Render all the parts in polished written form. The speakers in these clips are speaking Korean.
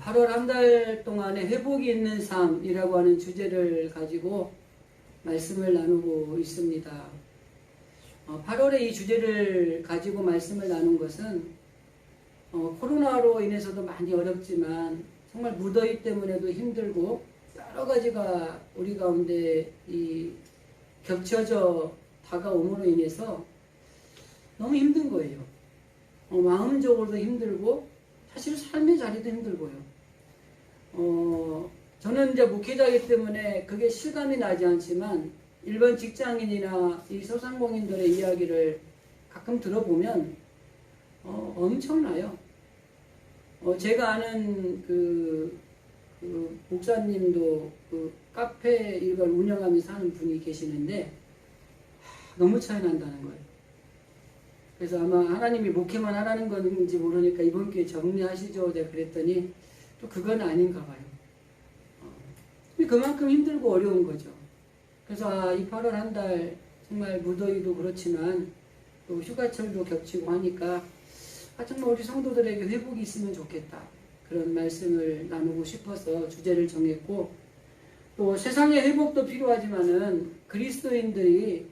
8월 한 달 동안에 회복이 있는 삶이라고 하는 주제를 가지고 말씀을 나누고 있습니다. 8월에 이 주제를 가지고 말씀을 나눈 것은 코로나로 인해서도 많이 어렵지만 정말 무더위 때문에도 힘들고 여러 가지가 우리 가운데 겹쳐져 다가옴으로 인해서 너무 힘든 거예요. 마음적으로도 힘들고 사실 삶의 자리도 힘들고요. 저는 이제 목회자이기 때문에 그게 실감이 나지 않지만 일반 직장인이나 이 소상공인들의 이야기를 가끔 들어보면 엄청나요. 제가 아는 그 목사님도 그 카페 이걸 운영하면서 하는 분이 계시는데 너무 차이 난다는 거예요. 그래서 아마 하나님이 목회만 하라는 건지 모르니까 이번 기회에 정리하시죠. 내가 그랬더니 또 그건 아닌가 봐요. 그만큼 힘들고 어려운 거죠. 그래서 이 8월 한 달 정말 무더위도 그렇지만 또 휴가철도 겹치고 하니까 정말 우리 성도들에게 회복이 있으면 좋겠다. 그런 말씀을 나누고 싶어서 주제를 정했고, 또 세상의 회복도 필요하지만은 그리스도인들이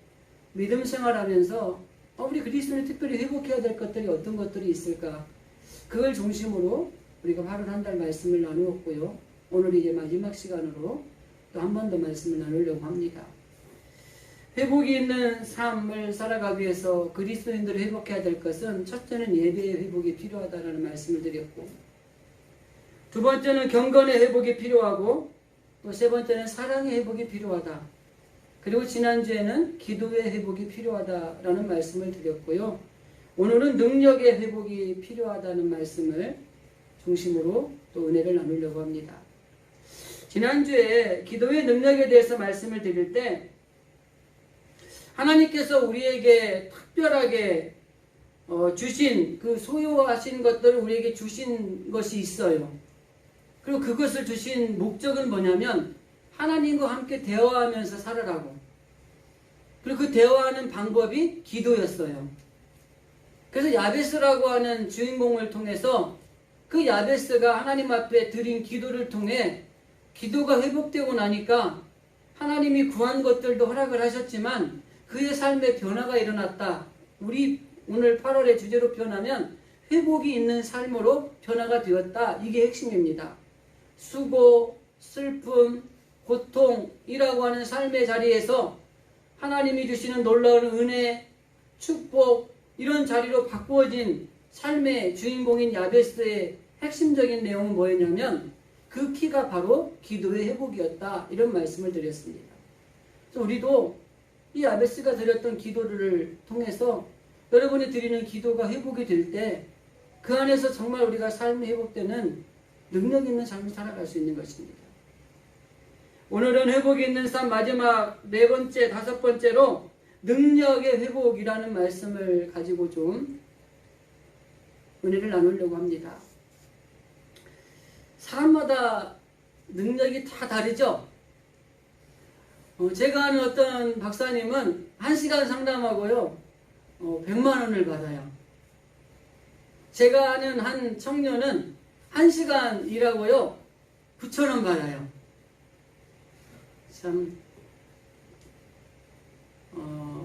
믿음 생활하면서 우리 그리스도인이 특별히 회복해야 될 것들이 어떤 것들이 있을까? 그걸 중심으로 우리가 8월 한 달 말씀을 나누었고요. 오늘 이제 마지막 시간으로 또 한 번 더 말씀을 나누려고 합니다. 회복이 있는 삶을 살아가기 위해서 그리스도인들이 회복해야 될 것은 첫째는 예배의 회복이 필요하다는 말씀을 드렸고, 두 번째는 경건의 회복이 필요하고, 또 세 번째는 사랑의 회복이 필요하다. 그리고 지난주에는 기도의 회복이 필요하다라는 말씀을 드렸고요. 오늘은 능력의 회복이 필요하다는 말씀을 중심으로 또 은혜를 나누려고 합니다. 지난주에 기도의 능력에 대해서 말씀을 드릴 때 하나님께서 우리에게 특별하게 주신 그 소유하신 것들을 우리에게 주신 것이 있어요. 그리고 그것을 주신 목적은 뭐냐면 하나님과 함께 대화하면서 살아라고. 그리고 그 대화하는 방법이 기도였어요. 그래서 야베스라고 하는 주인공을 통해서 그 야베스가 하나님 앞에 드린 기도를 통해 기도가 회복되고 나니까 하나님이 구한 것들도 허락을 하셨지만 그의 삶에 변화가 일어났다. 우리 오늘 8월의 주제로 표현하면 회복이 있는 삶으로 변화가 되었다. 이게 핵심입니다. 수고, 슬픔, 고통이라고 하는 삶의 자리에서 하나님이 주시는 놀라운 은혜, 축복 이런 자리로 바꾸어진 삶의 주인공인 야베스의 핵심적인 내용은 뭐였냐면 그 키가 바로 기도의 회복이었다. 이런 말씀을 드렸습니다. 그래서 우리도 이 야베스가 드렸던 기도를 통해서 여러분이 드리는 기도가 회복이 될 때 그 안에서 정말 우리가 삶이 회복되는 능력 있는 삶을 살아갈 수 있는 것입니다. 오늘은 회복이 있는 삶 마지막 네 번째, 다섯 번째로 능력의 회복이라는 말씀을 가지고 좀 은혜를 나누려고 합니다. 사람마다 능력이 다 다르죠? 제가 아는 어떤 박사님은 1시간 상담하고요, 100만 원을 받아요. 제가 아는 한 청년은 1시간 일하고요, 9,000원 받아요. 참,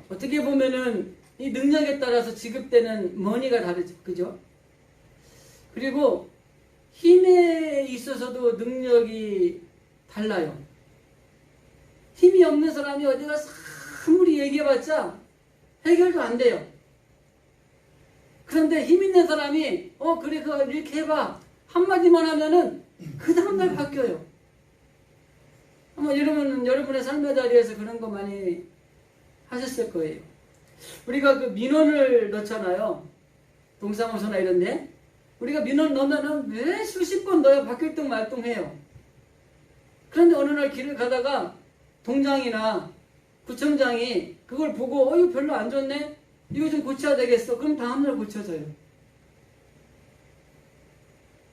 어떻게 보면은 이 능력에 따라서 지급되는 머니가 다르죠. 그죠? 그리고 힘에 있어서도 능력이 달라요. 힘이 없는 사람이 어디 가서 아무리 얘기해봤자 해결도 안 돼요. 그런데 힘 있는 사람이 그래 그거 이렇게 해봐 한마디만 하면은 그 다음날 바뀌어요. 아마 여러분의 삶의 자리에서 그런 거 많이 하셨을 거예요. 우리가 그 민원을 넣잖아요. 동사무소나 이런데 우리가 민원 넣으면은 왜 수십 번 넣어야 바뀔 둥 말둥 해요. 그런데 어느 날 길을 가다가 동장이나 구청장이 그걸 보고 이거 별로 안 좋네? 이거 좀 고쳐야 되겠어. 그럼 다음날 고쳐져요.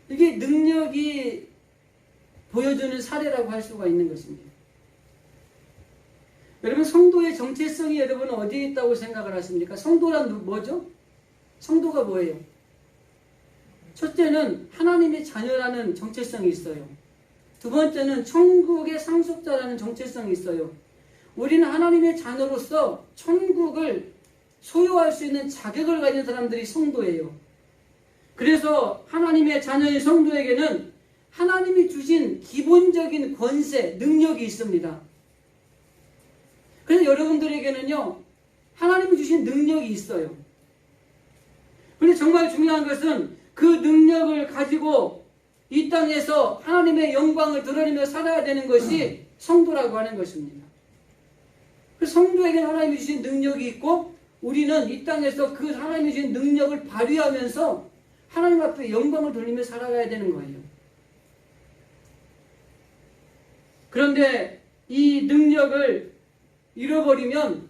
이게 능력이 보여주는 사례라고 할 수가 있는 것입니다. 여러분, 성도의 정체성이 여러분은 어디에 있다고 생각을 하십니까? 성도란 뭐죠? 성도가 뭐예요? 첫째는 하나님의 자녀라는 정체성이 있어요. 두 번째는 천국의 상속자라는 정체성이 있어요. 우리는 하나님의 자녀로서 천국을 소유할 수 있는 자격을 가진 사람들이 성도예요. 그래서 하나님의 자녀인 성도에게는 하나님이 주신 기본적인 권세, 능력이 있습니다. 그래서 여러분들에게는요, 하나님이 주신 능력이 있어요. 그런데 정말 중요한 것은 그 능력을 가지고 이 땅에서 하나님의 영광을 드러내며 살아야 되는 것이 성도라고 하는 것입니다. 그래서 성도에게는 하나님이 주신 능력이 있고 우리는 이 땅에서 그 하나님이 주신 능력을 발휘하면서 하나님 앞에 영광을 돌리며 살아가야 되는 거예요. 그런데 이 능력을 잃어버리면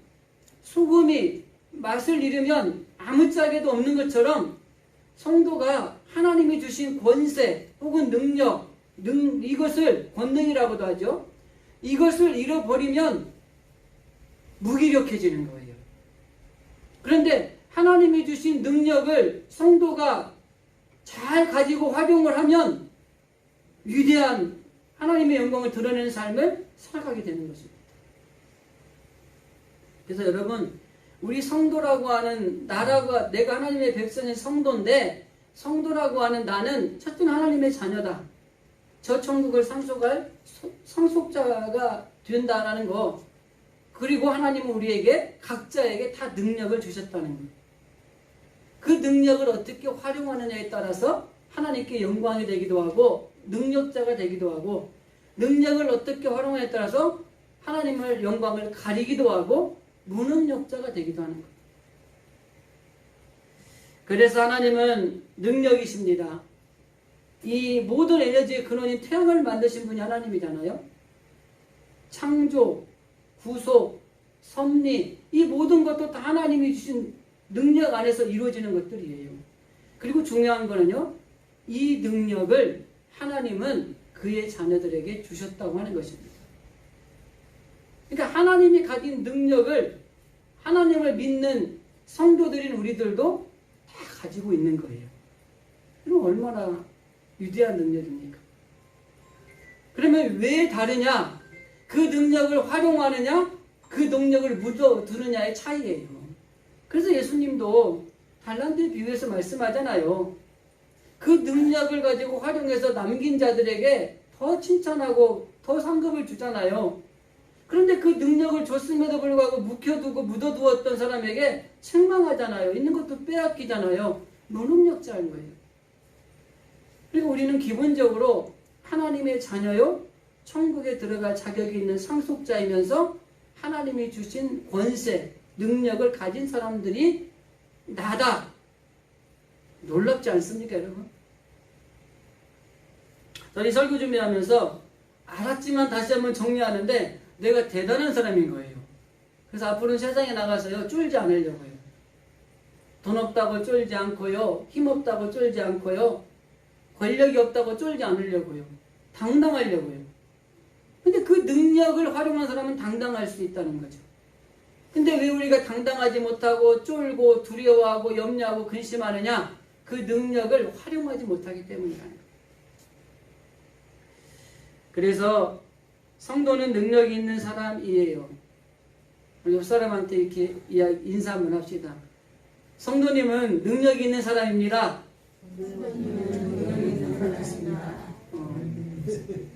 소금이 맛을 잃으면 아무짝에도 없는 것처럼 성도가 하나님이 주신 권세 혹은 능력, 이것을 권능이라고도 하죠. 이것을 잃어버리면 무기력해지는 거예요. 그런데 하나님이 주신 능력을 성도가 잘 가지고 활용을 하면 위대한 하나님의 영광을 드러내는 삶을 살아가게 되는 것입니다. 그래서 여러분, 우리 성도라고 하는 내가 하나님의 백성인 성도인데, 성도라고 하는 나는 첫째는 하나님의 자녀다. 저 천국을 상속할 상속자가 된다라는 거. 그리고 하나님은 우리에게 각자에게 다 능력을 주셨다는 것. 그 능력을 어떻게 활용하느냐에 따라서 하나님께 영광이 되기도 하고 능력자가 되기도 하고, 능력을 어떻게 활용하느냐에 따라서 하나님의 영광을 가리기도 하고 무능력자가 되기도 하는 것. 그래서 하나님은 능력이십니다. 이 모든 에너지의 근원인 태양을 만드신 분이 하나님이잖아요. 창조, 구속, 섭리, 이 모든 것도 다 하나님이 주신 능력 안에서 이루어지는 것들이에요. 그리고 중요한 거는요, 이 능력을 하나님은 그의 자녀들에게 주셨다고 하는 것입니다. 그러니까 하나님이 가진 능력을 하나님을 믿는 성도들인 우리들도 다 가지고 있는 거예요. 그럼 얼마나 위대한 능력입니까? 그러면 왜 다르냐? 그 능력을 활용하느냐? 그 능력을 묻어두느냐의 차이예요. 그래서 예수님도 달란트에 비유해서 말씀하잖아요. 그 능력을 가지고 활용해서 남긴 자들에게 더 칭찬하고 더 상급을 주잖아요. 그런데 그 능력을 줬음에도 불구하고 묵혀두고 묻어두었던 사람에게 책망하잖아요. 있는 것도 빼앗기잖아요. 무능력자인 거예요. 그리고 우리는 기본적으로 하나님의 자녀요, 천국에 들어갈 자격이 있는 상속자이면서 하나님이 주신 권세, 능력을 가진 사람들이 나다. 놀랍지 않습니까, 여러분? 저희 설교 준비하면서 알았지만 다시 한번 정리하는데 내가 대단한 사람인 거예요. 그래서 앞으로는 세상에 나가서요, 쫄지 않으려고요. 돈 없다고 쫄지 않고요, 힘 없다고 쫄지 않고요, 권력이 없다고 쫄지 않으려고요. 당당하려고요. 근데 그 능력을 활용한 사람은 당당할 수 있다는 거죠. 근데 왜 우리가 당당하지 못하고 쫄고 두려워하고 염려하고 근심하느냐? 그 능력을 활용하지 못하기 때문이라는 거예요. 그래서 성도는 능력이 있는 사람이에요. 옆 사람한테 이렇게 인사 한번 합시다. 성도님은 능력이 있는 사람입니다.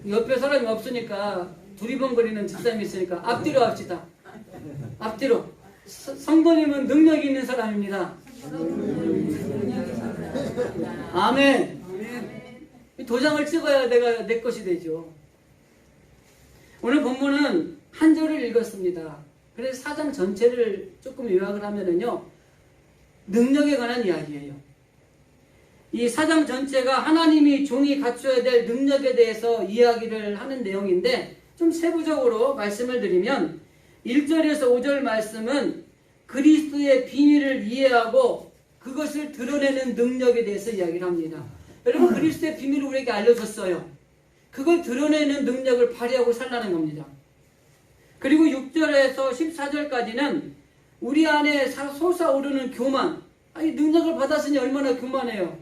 옆에 사람이 없으니까 두리번거리는 집사람이 있으니까 앞뒤로 합시다. 앞뒤로. 성도님은 능력이 있는 사람입니다. 아멘. 도장을 찍어야 내 것이 되죠. 오늘 본문은 한 절을 읽었습니다. 그래서 4장 전체를 조금 요약을 하면은요, 능력에 관한 이야기예요. 이 4장 전체가 하나님이 종이 갖춰야 될 능력에 대해서 이야기를 하는 내용인데, 좀 세부적으로 말씀을 드리면 1절에서 5절 말씀은 그리스도의 비밀을 이해하고 그것을 드러내는 능력에 대해서 이야기를 합니다. 여러분, 그리스도의 비밀을 우리에게 알려줬어요. 그걸 드러내는 능력을 발휘하고 살라는 겁니다. 그리고 6절에서 14절까지는 우리 안에 솟아오르는 교만, 아니 능력을 받았으니 얼마나 교만해요.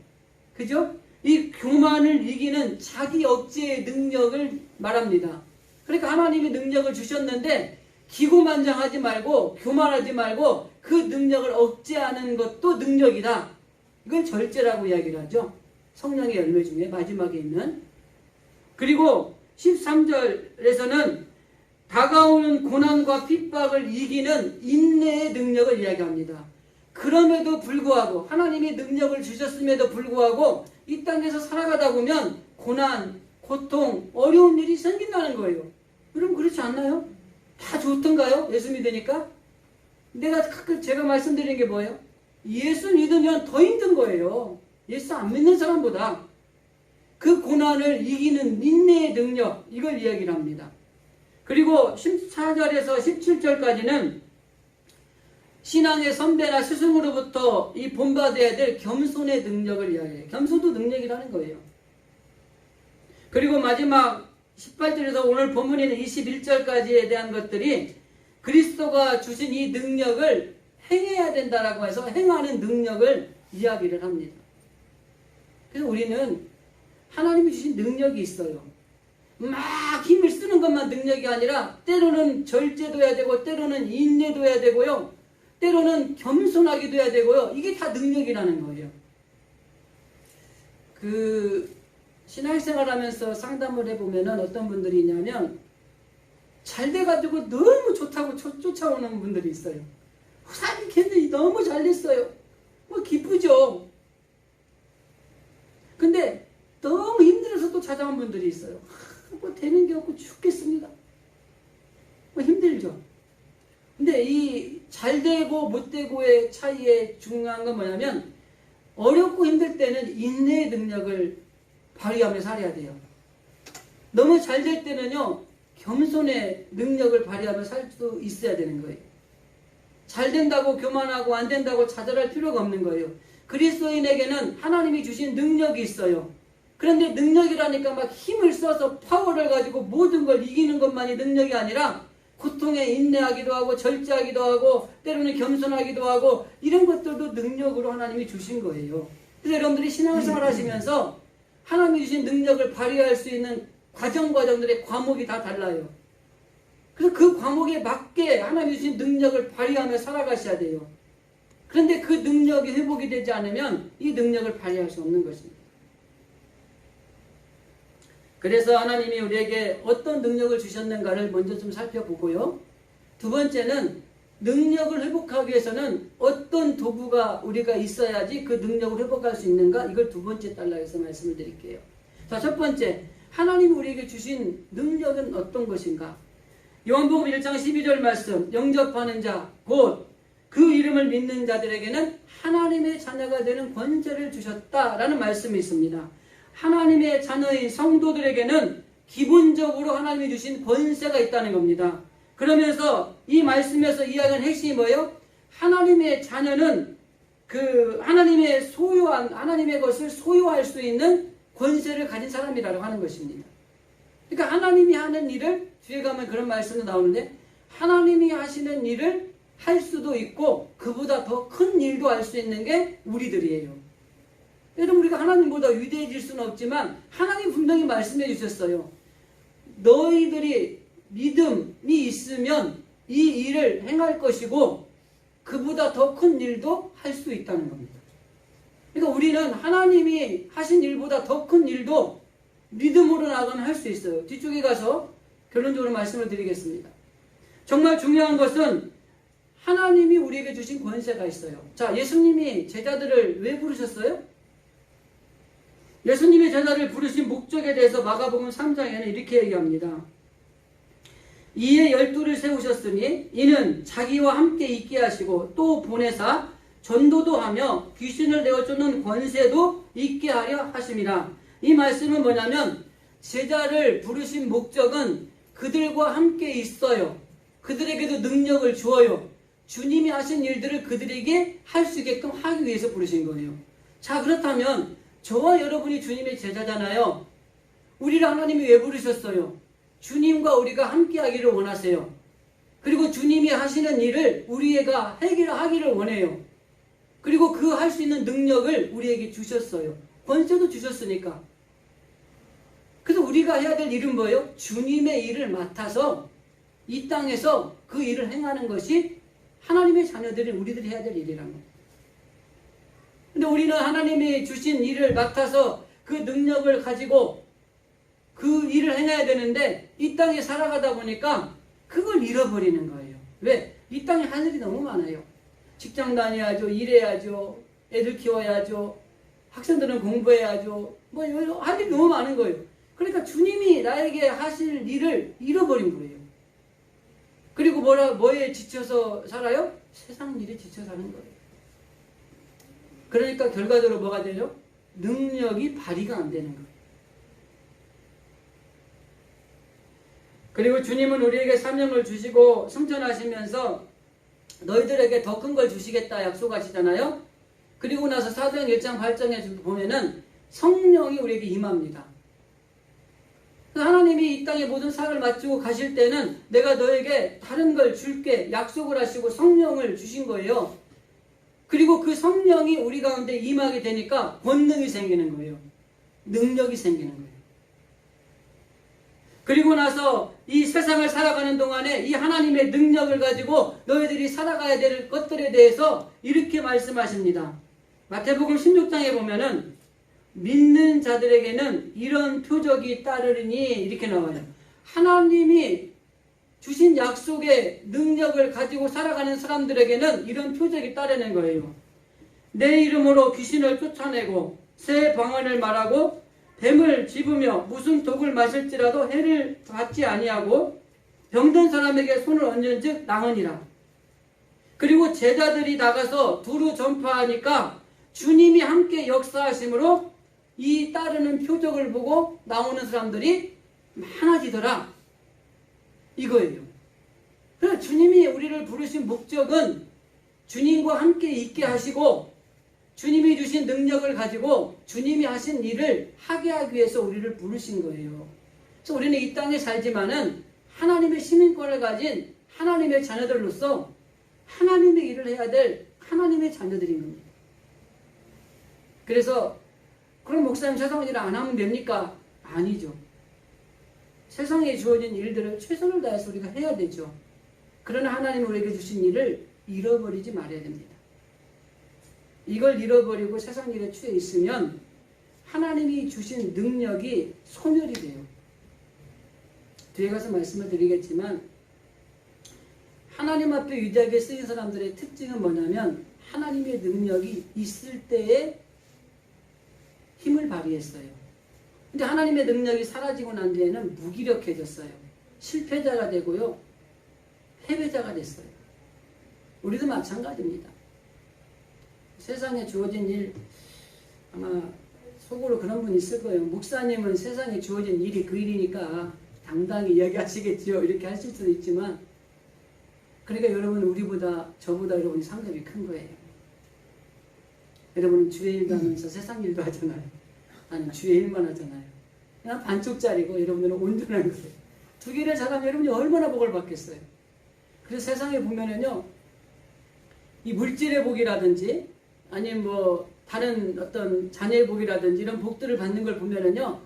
그죠? 이 교만을 이기는 자기 억제의 능력을 말합니다. 그러니까 하나님이 능력을 주셨는데 기고만장하지 말고 교만하지 말고 그 능력을 억제하는 것도 능력이다. 이걸 절제라고 이야기를 하죠. 성령의 열매 중에 마지막에 있는. 그리고 13절에서는 다가오는 고난과 핍박을 이기는 인내의 능력을 이야기합니다. 그럼에도 불구하고 하나님이 능력을 주셨음에도 불구하고 이 땅에서 살아가다 보면 고난, 고통, 어려운 일이 생긴다는 거예요. 여러분 그렇지 않나요? 다 좋던가요? 예수 믿으니까? 제가 말씀드린 게 뭐예요? 예수 믿으면 더 힘든 거예요. 예수 안 믿는 사람보다. 그 고난을 이기는 인내의 능력, 이걸 이야기를 합니다. 그리고 14절에서 17절까지는 신앙의 선배나 스승으로부터 이 본받아야 될 겸손의 능력을 이야기해요. 겸손도 능력이라는 거예요. 그리고 마지막 18절에서 오늘 본문에는 21절까지에 대한 것들이 그리스도가 주신 이 능력을 행해야 된다라고 해서 행하는 능력을 이야기를 합니다. 그래서 우리는 하나님이 주신 능력이 있어요. 막 힘을 쓰는 것만 능력이 아니라 때로는 절제도 해야 되고 때로는 인내도 해야 되고요. 때로는 겸손하기도 해야 되고요. 이게 다 능력이라는 거예요. 신앙생활 하면서 상담을 해보면 어떤 분들이 있냐면 잘 돼가지고 너무 좋다고 쫓아오는 분들이 있어요. 사람이 걔네 너무 잘 됐어요. 뭐 기쁘죠. 근데 너무 힘들어서 또 찾아온 분들이 있어요. 뭐 되는 게 없고 죽겠습니다. 뭐 힘들죠. 근데 이 잘 되고 못 되고의 차이에 중요한 건 뭐냐면 어렵고 힘들 때는 인내의 능력을 발휘하며 살아야 돼요. 너무 잘 될 때는요 겸손의 능력을 발휘하며 살 수 있어야 되는 거예요. 잘 된다고 교만하고 안 된다고 좌절할 필요가 없는 거예요. 그리스도인에게는 하나님이 주신 능력이 있어요. 그런데 능력이라니까 막 힘을 써서 파워를 가지고 모든 걸 이기는 것만이 능력이 아니라 고통에 인내하기도 하고 절제하기도 하고 때로는 겸손하기도 하고 이런 것들도 능력으로 하나님이 주신 거예요. 그래서 여러분들이 신앙생활 하시면서 하나님이 주신 능력을 발휘할 수 있는 과정들의 과목이 다 달라요. 그래서 그 과목에 맞게 하나님이 주신 능력을 발휘하며 살아가셔야 돼요. 그런데 그 능력이 회복이 되지 않으면 이 능력을 발휘할 수 없는 것입니다. 그래서 하나님이 우리에게 어떤 능력을 주셨는가를 먼저 좀 살펴보고요. 두 번째는 능력을 회복하기 위해서는 어떤 도구가 우리가 있어야지 그 능력을 회복할 수 있는가, 이걸 두 번째 달라해서 말씀을 드릴게요. 자, 첫 번째, 하나님이 우리에게 주신 능력은 어떤 것인가? 요한복음 1장 12절 말씀, 영접하는 자, 곧 그 이름을 믿는 자들에게는 하나님의 자녀가 되는 권세를 주셨다라는 말씀이 있습니다. 하나님의 자녀인 성도들에게는 기본적으로 하나님이 주신 권세가 있다는 겁니다. 그러면서 이 말씀에서 이야기하는 핵심이 뭐예요? 하나님의 자녀는 하나님의 하나님의 것을 소유할 수 있는 권세를 가진 사람이라고 하는 것입니다. 그러니까 하나님이 하는 일을, 뒤에 가면 그런 말씀도 나오는데, 하나님이 하시는 일을 할 수도 있고 그보다 더 큰 일도 할 수 있는 게 우리들이에요. 여러분, 우리가 하나님보다 위대해질 수는 없지만 하나님 분명히 말씀해 주셨어요. 너희들이 믿음이 있으면 이 일을 행할 것이고 그보다 더 큰 일도 할 수 있다는 겁니다. 그러니까 우리는 하나님이 하신 일보다 더 큰 일도 믿음으로 나가면 할 수 있어요. 뒤쪽에 가서 결론적으로 말씀을 드리겠습니다. 정말 중요한 것은 하나님이 우리에게 주신 권세가 있어요. 자, 예수님이 제자들을 왜 부르셨어요? 예수님의 제자를 부르신 목적에 대해서 마가복음 3장에는 이렇게 얘기합니다. 이에 12를 세우셨으니 이는 자기와 함께 있게 하시고 또 보내사 전도도 하며 귀신을 내어 쫓는 권세도 있게 하려 하심이라. 이 말씀은 뭐냐면 제자를 부르신 목적은 그들과 함께 있어요. 그들에게도 능력을 주어요. 주님이 하신 일들을 그들에게 할 수 있게끔 하기 위해서 부르신 거예요. 자, 그렇다면 저와 여러분이 주님의 제자잖아요. 우리를 하나님이 왜 부르셨어요? 주님과 우리가 함께 하기를 원하세요. 그리고 주님이 하시는 일을 우리가 하기를 원해요. 그리고 그 할 수 있는 능력을 우리에게 주셨어요. 권세도 주셨으니까. 그래서 우리가 해야 될 일은 뭐예요? 주님의 일을 맡아서 이 땅에서 그 일을 행하는 것이 하나님의 자녀들이 우리들이 해야 될 일이란 거예요. 근데 우리는 하나님이 주신 일을 맡아서 그 능력을 가지고 그 일을 행해야 되는데 이 땅에 살아가다 보니까 그걸 잃어버리는 거예요. 왜? 이 땅에 할 일이 너무 많아요. 직장 다녀야죠. 일해야죠. 애들 키워야죠. 학생들은 공부해야죠. 뭐 할 일이 너무 많은 거예요. 그러니까 주님이 나에게 하실 일을 잃어버린 거예요. 그리고 뭐에 지쳐서 살아요? 세상 일에 지쳐 사는 거예요. 그러니까 결과적으로 뭐가 되죠? 능력이 발휘가 안 되는 거예요. 그리고 주님은 우리에게 사명을 주시고 승천하시면서 너희들에게 더 큰 걸 주시겠다 약속하시잖아요. 그리고 나서 사도행 1장 8장에 보면은 성령이 우리에게 임합니다. 하나님이 이 땅에 모든 사역을 마치고 가실 때는 내가 너에게 다른 걸 줄게 약속을 하시고 성령을 주신 거예요. 그리고 그 성령이 우리 가운데 임하게 되니까 권능이 생기는 거예요. 능력이 생기는 거예요. 그리고 나서 이 세상을 살아가는 동안에 이 하나님의 능력을 가지고 너희들이 살아가야 될 것들에 대해서 이렇게 말씀하십니다. 마태복음 16장에 보면은 믿는 자들에게는 이런 표적이 따르리니 이렇게 나와요. 하나님이 주신 약속의 능력을 가지고 살아가는 사람들에게는 이런 표적이 따르는 거예요. 내 이름으로 귀신을 쫓아내고 새 방언을 말하고 뱀을 집으며 무슨 독을 마실지라도 해를 받지 아니하고 병든 사람에게 손을 얹은즉 나으니라. 그리고 제자들이 나가서 두루 전파하니까 주님이 함께 역사하심으로 이 따르는 표적을 보고 나오는 사람들이 많아지더라. 이거예요. 그래서 주님이 우리를 부르신 목적은 주님과 함께 있게 하시고 주님이 주신 능력을 가지고 주님이 하신 일을 하게 하기 위해서 우리를 부르신 거예요. 그래서 우리는 이 땅에 살지만은 하나님의 시민권을 가진 하나님의 자녀들로서 하나님의 일을 해야 될 하나님의 자녀들인 겁니다. 그래서 그럼 목사님 세상 일을 안 하면 됩니까? 아니죠. 세상에 주어진 일들을 최선을 다해서 우리가 해야 되죠. 그러나 하나님 우리에게 주신 일을 잃어버리지 말아야 됩니다. 이걸 잃어버리고 세상 일에 취해 있으면 하나님이 주신 능력이 소멸이 돼요. 뒤에 가서 말씀을 드리겠지만 하나님 앞에 위대하게 쓰인 사람들의 특징은 뭐냐면 하나님의 능력이 있을 때에 힘을 발휘했어요. 근데 하나님의 능력이 사라지고 난 뒤에는 무기력해졌어요. 실패자가 되고요. 패배자가 됐어요. 우리도 마찬가지입니다. 세상에 주어진 일, 아마 속으로 그런 분 있을 거예요. 목사님은 세상에 주어진 일이 그 일이니까 당당히 이야기하시겠죠. 이렇게 하실 수도 있지만 그러니까 여러분 저보다 여러분이 상급이 큰 거예요. 여러분은 주의 일도 하면서 세상 일도 하잖아요. 나는 주의 일만 하잖아요. 그냥 반쪽짜리고 여러분들은 온전한 거예요. 두 개를 잘하면 여러분이 얼마나 복을 받겠어요. 그래서 세상에 보면은요, 이 물질의 복이라든지 아니면 뭐 다른 어떤 자녀의 복이라든지 이런 복들을 받는 걸 보면은요,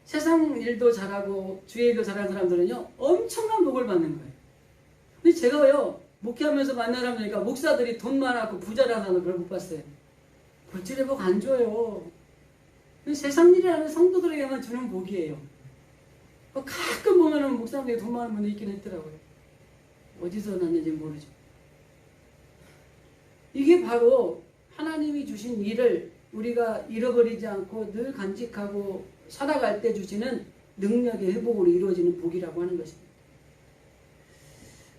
세상 일도 잘하고 주의 일도 잘하는 사람들은요 엄청난 복을 받는 거예요. 근데 제가요 목회하면서 만난 사람이니까 목사들이 돈 많았고 부자라는 사람을 그걸 못 봤어요. 물질의 복 안 줘요. 세상 일이라는 성도들에게만 주는 복이에요. 가끔 보면은 목사님들이 돈 많은 분이 있긴 했더라고요. 어디서 났는지 모르죠. 이게 바로 하나님이 주신 일을 우리가 잃어버리지 않고 늘 간직하고 살아갈 때 주시는 능력의 회복으로 이루어지는 복이라고 하는 것입니다.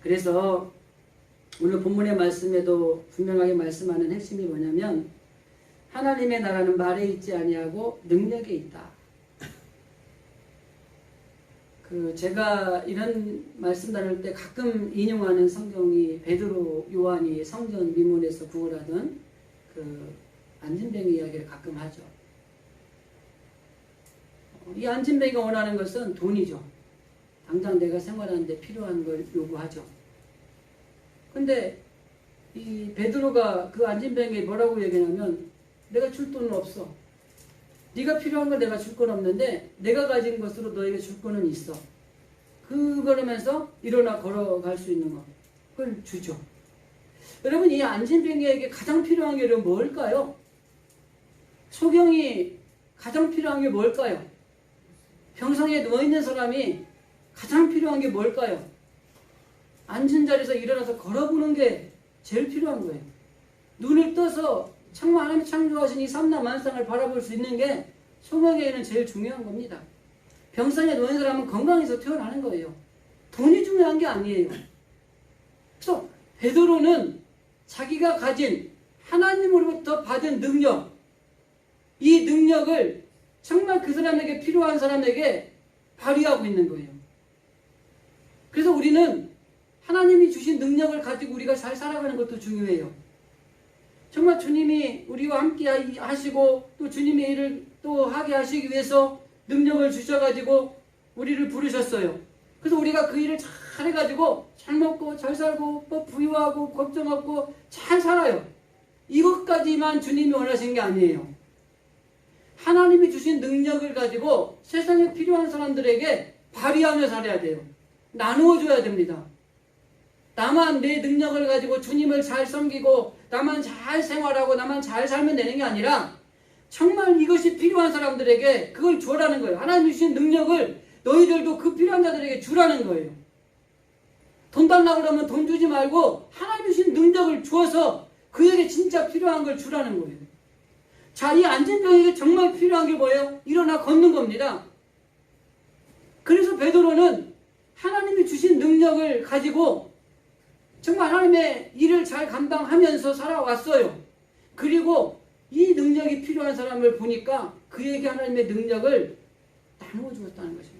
그래서 오늘 본문의 말씀에도 분명하게 말씀하는 핵심이 뭐냐면 하나님의 나라는 말에 있지 아니하고 능력에 있다. 제가 이런 말씀 나눌 때 가끔 인용하는 성경이 베드로, 요한이 성전 미문에서 구걸하던 안진뱅이 이야기를 가끔 하죠. 이 안진뱅이가 원하는 것은 돈이죠. 당장 내가 생활하는데 필요한 걸 요구하죠. 근데 이 베드로가 그 안진뱅이에 뭐라고 얘기하냐면 내가 줄 돈은 없어. 네가 필요한 걸 내가 줄 건 없는데 내가 가진 것으로 너에게 줄 거는 있어. 그러면서 일어나 걸어갈 수 있는 거 그걸 주죠. 여러분 이 안진뱅이에게 가장 필요한 게 뭘까요? 소경이 가장 필요한 게 뭘까요? 병상에 누워있는 사람이 가장 필요한 게 뭘까요? 앉은 자리에서 일어나서 걸어보는 게 제일 필요한 거예요. 눈을 떠서 정말 하나님 창조하신 이 삼라만상을 바라볼 수 있는 게 소경에게는 제일 중요한 겁니다. 병상에 누워있는 사람은 건강해서 태어나는 거예요. 돈이 중요한 게 아니에요. 그래서 베드로는 자기가 가진 하나님으로부터 받은 능력, 이 능력을 정말 그 사람에게 필요한 사람에게 발휘하고 있는 거예요. 그래서 우리는 하나님이 주신 능력을 가지고 우리가 잘 살아가는 것도 중요해요. 정말 주님이 우리와 함께 하시고 또 주님의 일을 또 하게 하시기 위해서 능력을 주셔가지고 우리를 부르셨어요. 그래서 우리가 그 일을 잘 해가지고 잘 먹고 잘 살고 또 부유하고 걱정 없고 잘 살아요. 이것까지만 주님이 원하신 게 아니에요. 하나님이 주신 능력을 가지고 세상에 필요한 사람들에게 발휘하며 살아야 돼요. 나누어 줘야 됩니다. 나만 내 능력을 가지고 주님을 잘 섬기고 나만 잘 생활하고 나만 잘 살면 되는 게 아니라 정말 이것이 필요한 사람들에게 그걸 주라는 거예요. 하나님 주신 능력을 너희들도 그 필요한 자들에게 주라는 거예요. 돈 달라고 그러면 돈 주지 말고 하나님 주신 능력을 주어서 그에게 진짜 필요한 걸 주라는 거예요. 자, 이 안진병에게 정말 필요한 게 뭐예요? 일어나 걷는 겁니다. 그래서 베드로는 하나님이 주신 능력을 가지고 정말 하나님의 일을 잘 감당하면서 살아왔어요. 그리고 이 능력이 필요한 사람을 보니까 그에게 하나님의 능력을 나누어 주었다는 것입니다.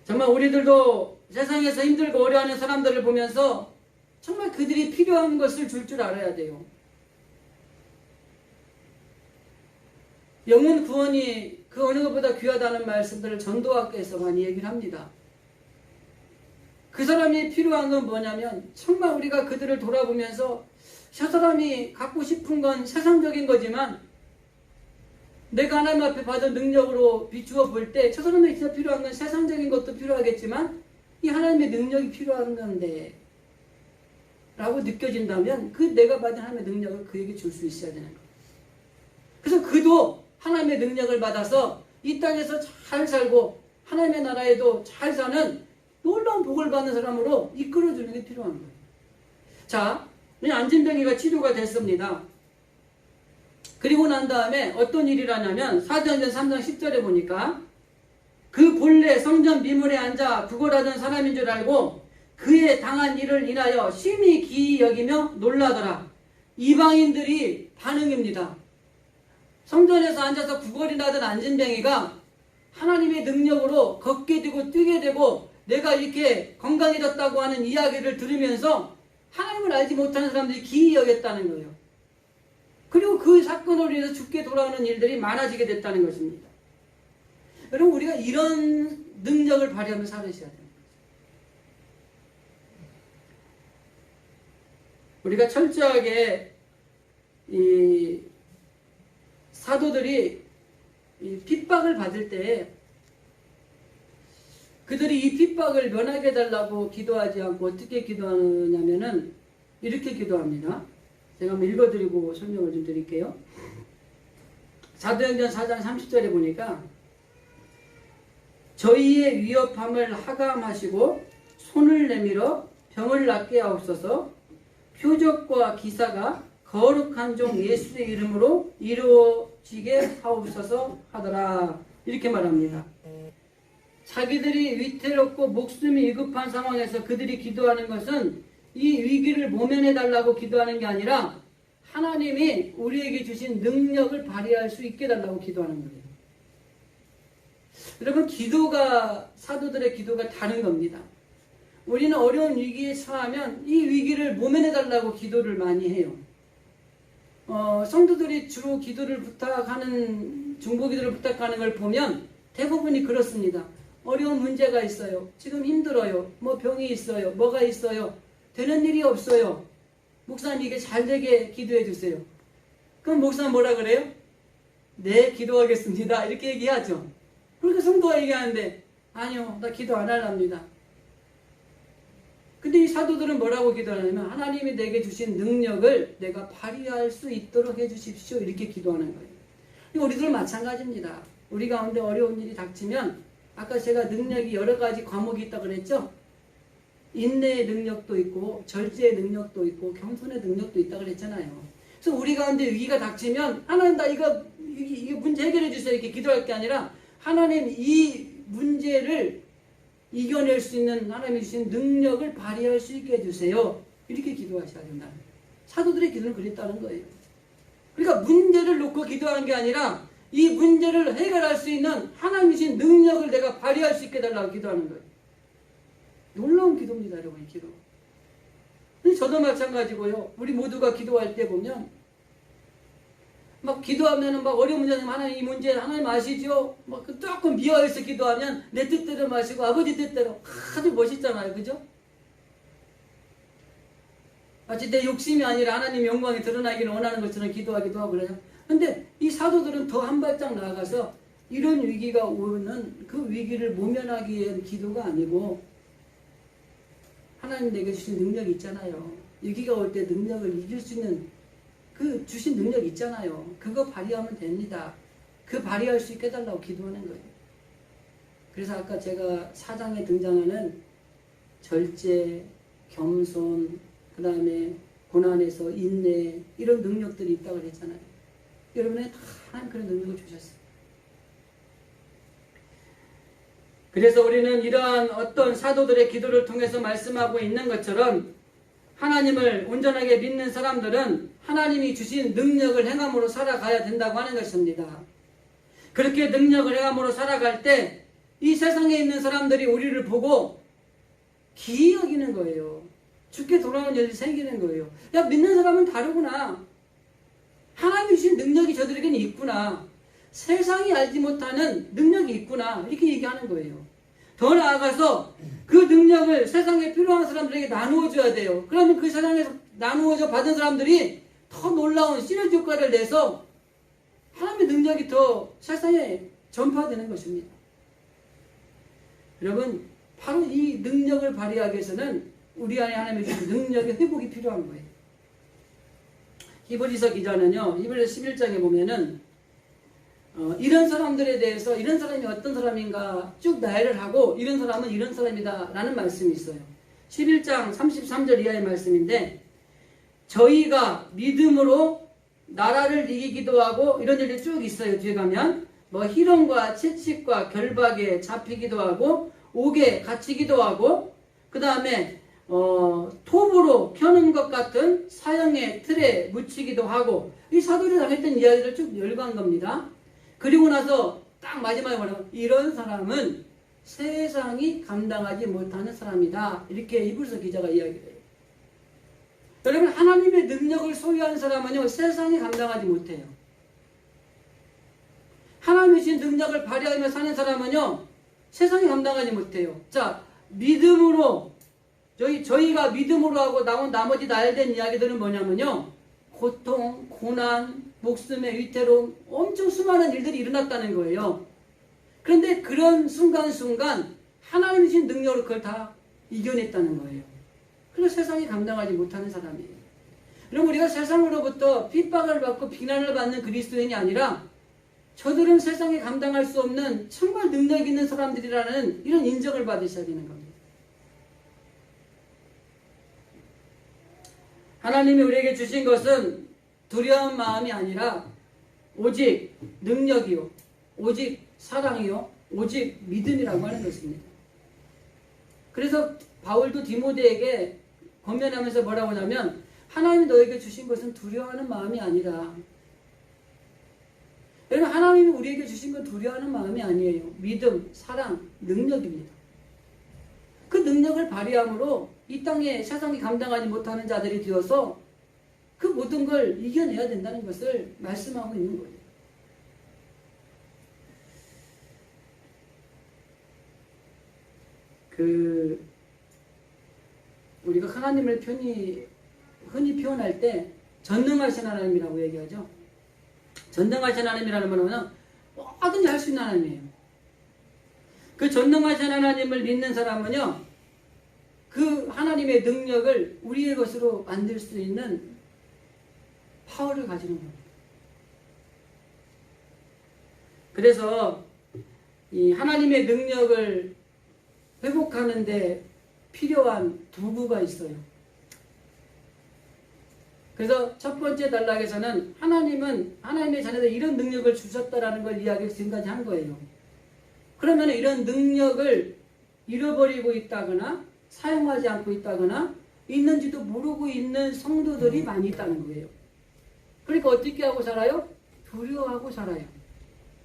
정말 우리들도 세상에서 힘들고 어려워하는 사람들을 보면서 정말 그들이 필요한 것을 줄 알아야 돼요. 영혼 구원이 그 어느 것보다 귀하다는 말씀들을 전도학교에서 많이 얘기를 합니다. 그 사람이 필요한 건 뭐냐면 정말 우리가 그들을 돌아보면서 저 사람이 갖고 싶은 건 세상적인 거지만 내가 하나님 앞에 받은 능력으로 비추어 볼 때 저 사람에게 진짜 필요한 건 세상적인 것도 필요하겠지만 이 하나님의 능력이 필요한 건데 라고 느껴진다면 그 내가 받은 하나님의 능력을 그에게 줄 수 있어야 되는 거예요. 그래서 그도 하나님의 능력을 받아서 이 땅에서 잘 살고 하나님의 나라에도 잘 사는 놀라운 복을 받는 사람으로 이끌어주는 게 필요한 거예요. 자, 안진병이가 치료가 됐습니다. 그리고 난 다음에 어떤 일이 일어나냐면 사도행전 3장 10절에 보니까 그 본래 성전 미문에 앉아 구걸하던 사람인 줄 알고 그의 당한 일을 인하여 심히 기이 여기며 놀라더라. 이방인들이 반응입니다. 성전에서 앉아서 구걸이나 하던 안진뱅이가 하나님의 능력으로 걷게 되고 뛰게 되고 내가 이렇게 건강해졌다고 하는 이야기를 들으면서 하나님을 알지 못하는 사람들이 기이 여겼다는 거예요. 그리고 그 사건으로 인해서 죽게 돌아오는 일들이 많아지게 됐다는 것입니다. 여러분 우리가 이런 능력을 발휘하며 살아야 돼요. 우리가 철저하게 이 사도들이 이 핍박을 받을 때 그들이 이 핍박을 면하게 해달라고 기도하지 않고 어떻게 기도하느냐면은 이렇게 기도합니다. 제가 한번 읽어드리고 설명을 좀 드릴게요. 사도행전 4장 30절에 보니까 저희의 위협함을 하감하시고 손을 내밀어 병을 낫게 하옵소서. 표적과 기사가 거룩한 종 예수의 이름으로 이루어지게 하옵소서 하더라. 이렇게 말합니다. 자기들이 위태롭고 목숨이 위급한 상황에서 그들이 기도하는 것은 이 위기를 모면해달라고 기도하는 게 아니라 하나님이 우리에게 주신 능력을 발휘할 수 있게 해달라고 기도하는 거예요. 여러분 기도가 사도들의 기도가 다른 겁니다. 우리는 어려운 위기에 처하면 이 위기를 모면해달라고 기도를 많이 해요. 성도들이 주로 기도를 부탁하는 중보기도를 부탁하는 걸 보면 대부분이 그렇습니다. 어려운 문제가 있어요. 지금 힘들어요. 뭐 병이 있어요. 뭐가 있어요. 되는 일이 없어요. 목사님 이게 잘 되게 기도해 주세요. 그럼 목사는 뭐라 그래요? 네, 기도하겠습니다. 이렇게 얘기하죠. 그러니까 성도가 얘기하는데 아니요, 나 기도 안 할랍니다. 근데 이 사도들은 뭐라고 기도하냐면 하나님이 내게 주신 능력을 내가 발휘할 수 있도록 해주십시오. 이렇게 기도하는 거예요. 우리들은 마찬가지입니다. 우리 가운데 어려운 일이 닥치면 아까 제가 능력이 여러 가지 과목이 있다고 그랬죠? 인내의 능력도 있고 절제의 능력도 있고 겸손의 능력도 있다고 그랬잖아요. 그래서 우리 가운데 위기가 닥치면 하나님 나 이거 문제 해결해 주세요 이렇게 기도할 게 아니라 하나님 이 문제를 이겨낼 수 있는 하나님이 주신 능력을 발휘할 수 있게 해주세요. 이렇게 기도하셔야 된다. 사도들의 기도는 그랬다는 거예요. 그러니까 문제를 놓고 기도하는 게 아니라 이 문제를 해결할 수 있는 하나님이 주신 능력을 내가 발휘할 수 있게 해달라고 기도하는 거예요. 놀라운 기도입니다, 여러분, 이 기도. 저도 마찬가지고요. 우리 모두가 기도할 때 보면 막 기도하면은 막 어려운 문제는 하나님 이 문제 하나님 아시죠? 막 조금 미워해서 기도하면 내 뜻대로 마시고 아버지 뜻대로 아주 멋있잖아요, 그죠? 마치 내 욕심이 아니라 하나님 영광이 드러나기를 원하는 것처럼 기도하기도 하고 그래요. 근데 이 사도들은 더 한 발짝 나아가서 이런 위기가 오는 그 위기를 모면하기 위한 기도가 아니고 하나님 내게 주신 능력이 있잖아요. 위기가 올 때 능력을 이길 수 있는 그 주신 능력 있잖아요. 그거 발휘하면 됩니다. 그 발휘할 수 있게 해달라고 기도하는 거예요. 그래서 아까 제가 4장에 등장하는 절제, 겸손, 그 다음에 고난에서 인내 이런 능력들이 있다고 그랬잖아요. 여러분의 다 그런 능력을 주셨어요. 그래서 우리는 이러한 어떤 사도들의 기도를 통해서 말씀하고 있는 것처럼 하나님을 온전하게 믿는 사람들은 하나님이 주신 능력을 행함으로 살아가야 된다고 하는 것입니다. 그렇게 능력을 행함으로 살아갈 때 이 세상에 있는 사람들이 우리를 보고 기이 여기는 거예요. 죽게 돌아오는 일이 생기는 거예요. 야, 믿는 사람은 다르구나. 하나님이 주신 능력이 저들에게는 있구나. 세상이 알지 못하는 능력이 있구나. 이렇게 얘기하는 거예요. 더 나아가서 그 능력을 세상에 필요한 사람들에게 나누어 줘야 돼요. 그러면 그 세상에서 나누어져 받은 사람들이 더 놀라운 시너지 효과를 내서 하나님의 능력이 더 세상에 전파되는 것입니다. 여러분, 바로 이 능력을 발휘하기 위해서는 우리 안에 하나님의 주신 능력의 회복이 필요한 거예요. 히브리서 기자는요, 히브리서 11장에 보면은 이런 사람들에 대해서 이런 사람이 어떤 사람인가 쭉 나열을 하고 이런 사람은 이런 사람이다 라는 말씀이 있어요. 11장 33절 이하의 말씀인데 저희가 믿음으로 나라를 이기기도 하고 이런 일이 쭉 있어요. 뒤에 가면 뭐 희롱과 채찍과 결박에 잡히기도 하고 옥에 갇히기도 하고 그 다음에 톱으로 펴는 것 같은 사형의 틀에 묻히기도 하고 이 사도들이 당했던 이야기를 쭉 열거한 겁니다. 그리고 나서 딱 마지막에 뭐라고 이런 사람은 세상이 감당하지 못하는 사람이다. 이렇게 히브리서 기자가 이야기를 해요. 여러분 하나님의 능력을 소유한 사람은요 세상이 감당하지 못해요. 하나님의 주신 능력을 발휘하며 사는 사람은요 세상이 감당하지 못해요. 자, 믿음으로 저희가 믿음으로 하고 나온 나머지 나열된 이야기들은 뭐냐면요 고통, 고난, 목숨의 위태로움 엄청 수많은 일들이 일어났다는 거예요. 그런데 그런 순간순간 하나님이 주신 능력으로 그걸 다 이겨냈다는 거예요. 그래서 세상이 감당하지 못하는 사람이에요. 그럼 우리가 세상으로부터 핍박을 받고 비난을 받는 그리스도인이 아니라 저들은 세상에 감당할 수 없는 정말 능력 있는 사람들이라는 이런 인정을 받으셔야 되는 겁니다. 하나님이 우리에게 주신 것은 두려운 마음이 아니라 오직 능력이요, 오직 사랑이요, 오직 믿음이라고 하는 것입니다. 그래서 바울도 디모데에게 권면하면서 뭐라고 하냐면 하나님이 너에게 주신 것은 두려워하는 마음이 아니라 여러분 하나님이 우리에게 주신 건 두려워하는 마음이 아니에요. 믿음, 사랑, 능력입니다. 그 능력을 발휘함으로 이 땅에 세상이 감당하지 못하는 자들이 되어서 그 모든 걸 이겨내야 된다는 것을 말씀하고 있는 거예요. 우리가 하나님을 흔히 표현할 때 전능하신 하나님이라고 얘기하죠. 전능하신 하나님이라는 분은 뭐든지 할 수 있는 하나님이에요. 그 전능하신 하나님을 믿는 사람은요, 그 하나님의 능력을 우리의 것으로 만들 수 있는 파워를 가지는 겁니다. 그래서 이 하나님의 능력을 회복하는 데 필요한 도구가 있어요. 그래서 첫 번째 단락에서는 하나님은 하나님의 자녀들 이런 능력을 주셨다라는 걸 이야기를 지금까지 한 거예요. 그러면 이런 능력을 잃어버리고 있다거나 사용하지 않고 있다거나 있는지도 모르고 있는 성도들이 많이 있다는 거예요. 그러니까 어떻게 하고 살아요? 두려워하고 살아요.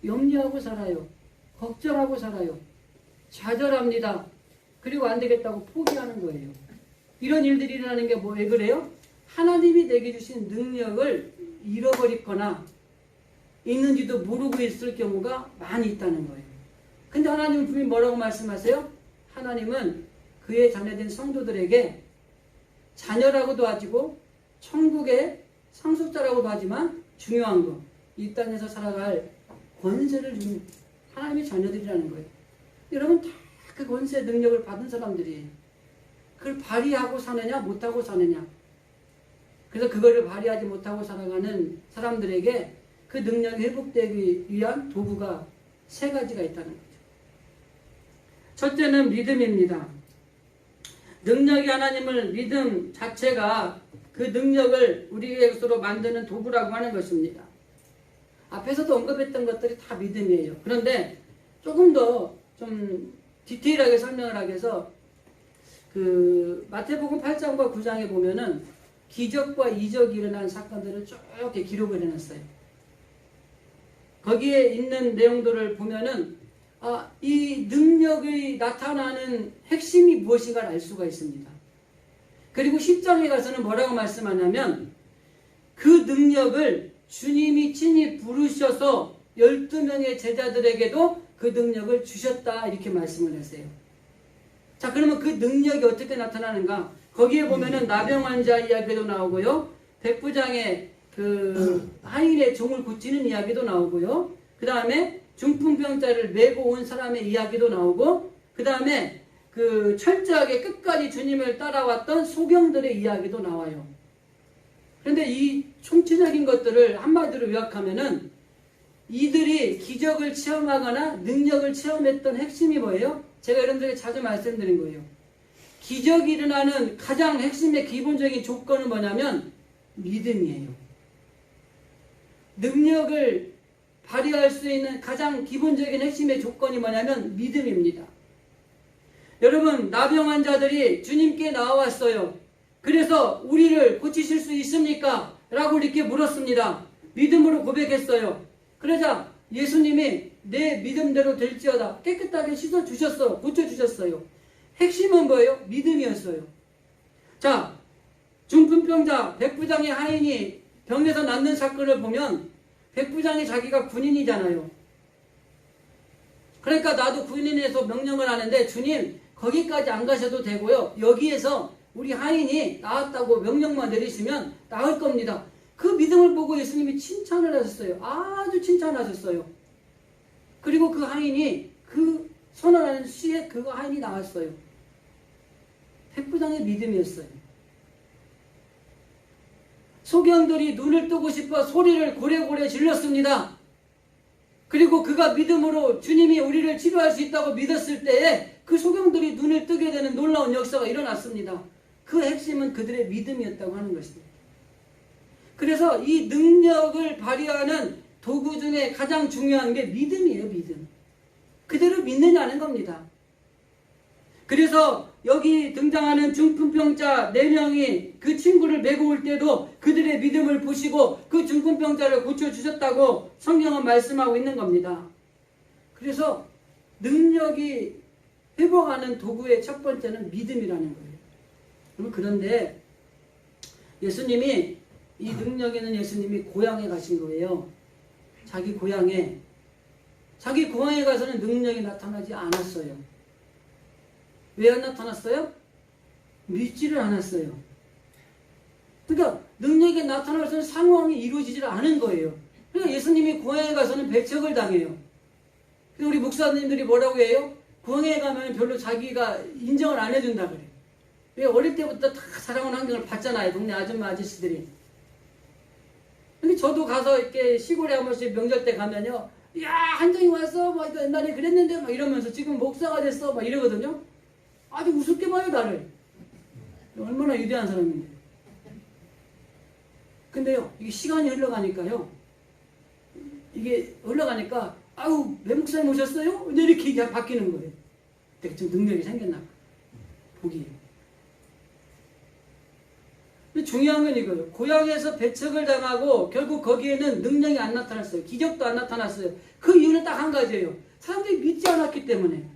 염려하고 살아요. 걱정하고 살아요. 좌절합니다. 그리고 안 되겠다고 포기하는 거예요. 이런 일들이 일어나는 게 왜 그래요? 하나님이 내게 주신 능력을 잃어버리거나 있는지도 모르고 있을 경우가 많이 있다는 거예요. 근데 하나님은 분명히 뭐라고 말씀하세요? 하나님은 그의 자녀된 성도들에게 자녀라고도 하지고 천국의 상속자라고도 하지만 중요한 거, 이 땅에서 살아갈 권세를 주는 하나님의 자녀들이라는 거예요. 여러분 다 그 권세 능력을 받은 사람들이에요. 그걸 발휘하고 사느냐 못하고 사느냐. 그래서 그거를 발휘하지 못하고 살아가는 사람들에게 그 능력이 회복되기 위한 도구가 세 가지가 있다는 거죠. 첫째는 믿음입니다. 능력이 하나님을 믿음 자체가 그 능력을 우리의 것으로 만드는 도구라고 하는 것입니다. 앞에서도 언급했던 것들이 다 믿음이에요. 그런데 조금 더 좀 디테일하게 설명을 하기 위해서 그 마태복음 8장과 9장에 보면은 기적과 이적이 일어난 사건들을 쭉 이렇게 기록을 해놨어요. 거기에 있는 내용들을 보면은 이 능력이 나타나는 핵심이 무엇인가를 알 수가 있습니다. 그리고 10장에 가서는 뭐라고 말씀하냐면 그 능력을 주님이 친히 부르셔서 12명의 제자들에게도 그 능력을 주셨다 이렇게 말씀을 하세요. 자, 그러면 그 능력이 어떻게 나타나는가? 거기에 보면은 나병 환자 이야기도 나오고요. 백부장의 그 하인의 종을 고치는 이야기도 나오고요. 그 다음에 중풍병자를 메고 온 사람의 이야기도 나오고, 그 다음에 그 철저하게 끝까지 주님을 따라왔던 소경들의 이야기도 나와요. 그런데 이 총체적인 것들을 한마디로 요약하면은 이들이 기적을 체험하거나 능력을 체험했던 핵심이 뭐예요? 제가 여러분들에게 자주 말씀드린 거예요. 기적이 일어나는 가장 핵심의 기본적인 조건은 뭐냐면 믿음이에요. 능력을 발휘할 수 있는 가장 기본적인 핵심의 조건이 뭐냐면 믿음입니다. 여러분, 나병 환자들이 주님께 나와왔어요. 그래서 우리를 고치실 수 있습니까? 라고 이렇게 물었습니다. 믿음으로 고백했어요. 그러자 예수님이 내 믿음대로 될지어다 깨끗하게 씻어주셨어. 고쳐주셨어요. 핵심은 뭐예요? 믿음이었어요. 자, 중풍병자 백부장의 하인이 병에서 낫는 사건을 보면 백부장이 자기가 군인이잖아요. 그러니까 나도 군인에서 명령을 하는데 주님 거기까지 안 가셔도 되고요. 여기에서 우리 하인이 나았다고 명령만 내리시면 나을 겁니다. 그 믿음을 보고 예수님이 칭찬을 하셨어요. 아주 칭찬하셨어요. 그리고 그 하인이 그 선언하는 시에 그 하인이 나왔어요. 백부장의 믿음이었어요. 소경들이 눈을 뜨고 싶어 소리를 고래고래 질렀습니다. 그리고 그가 믿음으로 주님이 우리를 치료할 수 있다고 믿었을 때에 그 소경들이 눈을 뜨게 되는 놀라운 역사가 일어났습니다. 그 핵심은 그들의 믿음이었다고 하는 것입니다. 그래서 이 능력을 발휘하는 도구 중에 가장 중요한 게 믿음이에요. 믿음. 그대로 믿느냐는 겁니다. 그래서 여기 등장하는 중풍병자 4명이 그 친구를 메고 올 때도 그들의 믿음을 보시고 그 중풍병자를 고쳐주셨다고 성경은 말씀하고 있는 겁니다. 그래서 능력이 회복하는 도구의 첫 번째는 믿음이라는 거예요. 그런데 예수님이 이 능력 있는 예수님이 고향에 가신 거예요. 자기 고향에 가서는 능력이 나타나지 않았어요. 왜 안 나타났어요? 믿지를 않았어요. 그러니까 능력이 나타날 수 있는 상황이 이루어지질 않은 거예요. 그러니까 예수님이 고향에 가서는 배척을 당해요. 그래서 우리 목사님들이 뭐라고 해요? 고향에 가면 별로 자기가 인정을 안 해준다 그래요. 왜? 어릴 때부터 다 사랑하는 환경을 받잖아요. 동네 아줌마 아저씨들이. 근데 저도 가서 이렇게 시골에 한 번씩 명절 때 가면요. 야, 한정이 왔어. 막 옛날에 그랬는데 막 이러면서 지금 목사가 됐어. 막 이러거든요. 아주 우습게 봐요, 나를. 얼마나 위대한 사람인데. 근데요, 이게 시간이 흘러가니까요. 이게 흘러가니까 아우, 매 목사님 오셨어요? 이렇게 그냥 바뀌는 거예요. 되게 좀 능력이 생겼나 봐. 복이에요. 근데 중요한 건 이거예요. 고향에서 배척을 당하고 결국 거기에는 능력이 안 나타났어요. 기적도 안 나타났어요. 그 이유는 딱 한 가지예요. 사람들이 믿지 않았기 때문에.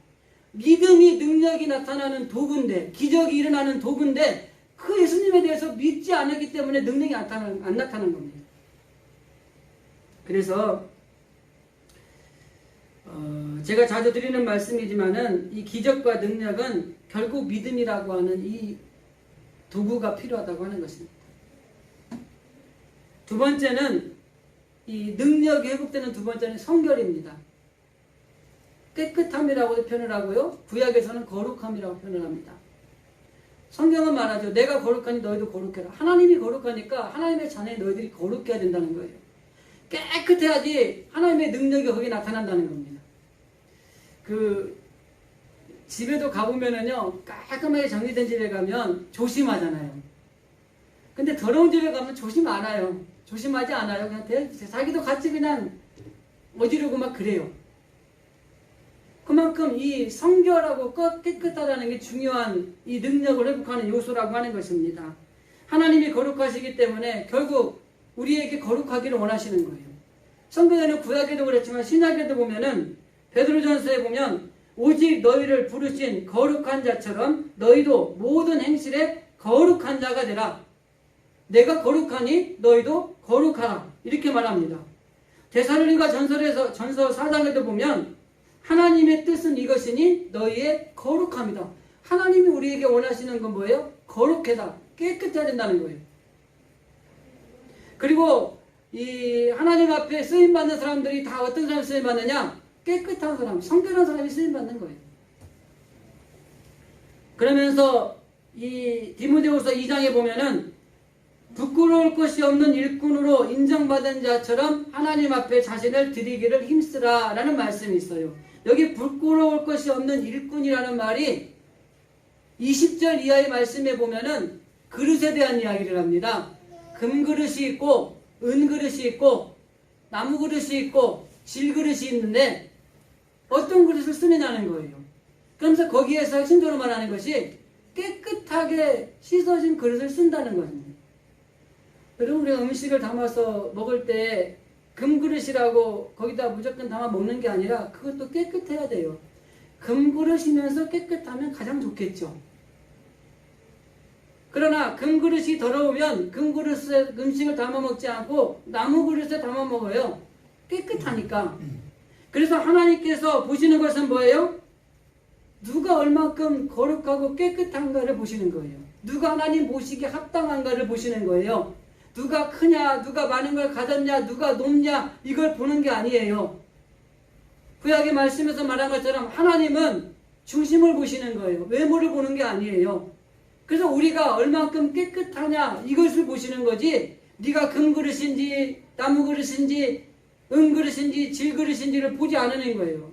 믿음이 능력이 나타나는 도구인데, 기적이 일어나는 도구인데, 그 예수님에 대해서 믿지 않았기 때문에 능력이 안 나타난 겁니다. 그래서 제가 자주 드리는 말씀이지만은 이 기적과 능력은 결국 믿음이라고 하는 이 도구가 필요하다고 하는 것입니다. 두 번째는 이 능력이 회복되는 두 번째는 성결입니다. 깨끗함이라고 표현을 하고요. 구약에서는 거룩함이라고 표현을 합니다. 성경은 말하죠. 내가 거룩하니 너희도 거룩해라. 하나님이 거룩하니까 하나님의 자녀 너희들이 거룩해야 된다는 거예요. 깨끗해야지 하나님의 능력이 거기에 나타난다는 겁니다. 집에도 가보면은요, 깔끔하게 정리된 집에 가면 조심하잖아요. 근데 더러운 집에 가면 조심 안 해요. 조심하지 않아요. 그냥 자기도 같이 그냥 어지르고 막 그래요. 그만큼 이 성결하고 깨끗하다는 게 중요한 이 능력을 회복하는 요소라고 하는 것입니다. 하나님이 거룩하시기 때문에 결국 우리에게 거룩하기를 원하시는 거예요. 성경에는 구약에도 그랬지만 신약에도 보면은 베드로전서에 보면 오직 너희를 부르신 거룩한 자처럼 너희도 모든 행실에 거룩한 자가 되라. 내가 거룩하니 너희도 거룩하라. 이렇게 말합니다. 데살로니가 전서 4장에도 보면 하나님의 뜻은 이것이니 너희의 거룩함이다. 하나님이 우리에게 원하시는 건 뭐예요? 거룩해다. 깨끗해야 된다는 거예요. 그리고 이 하나님 앞에 쓰임받는 사람들이 다 어떤 사람 쓰임받느냐? 깨끗한 사람, 성결한 사람이 쓰임받는 거예요. 그러면서 이 디모데후서 2장에 보면은 부끄러울 것이 없는 일꾼으로 인정받은 자처럼 하나님 앞에 자신을 드리기를 힘쓰라 라는 말씀이 있어요. 여기 부끄러울 것이 없는 일꾼이라는 말이 20절 이하의 말씀에 보면은 그릇에 대한 이야기를 합니다. 금그릇이 있고 은그릇이 있고 나무그릇이 있고 질그릇이 있는데 어떤 그릇을 쓰느냐는 거예요. 그러면서 거기에서 핵심적으로 말하는 것이 깨끗하게 씻어진 그릇을 쓴다는 것입니다. 여러분, 우리가 음식을 담아서 먹을 때 금그릇이라고 거기다 무조건 담아 먹는 게 아니라 그것도 깨끗해야 돼요. 금그릇이면서 깨끗하면 가장 좋겠죠. 그러나 금그릇이 더러우면 금그릇에 음식을 담아 먹지 않고 나무 그릇에 담아 먹어요. 깨끗하니까. 그래서 하나님께서 보시는 것은 뭐예요? 누가 얼만큼 거룩하고 깨끗한가를 보시는 거예요. 누가 하나님 보시기에 합당한가를 보시는 거예요. 누가 크냐, 누가 많은 걸 가졌냐, 누가 높냐, 이걸 보는 게 아니에요. 구약의 말씀에서 말한 것처럼 하나님은 중심을 보시는 거예요. 외모를 보는 게 아니에요. 그래서 우리가 얼만큼 깨끗하냐, 이것을 보시는 거지, 네가 금그릇인지 나무 그릇인지 은그릇인지 질그릇인지를 보지 않는 거예요.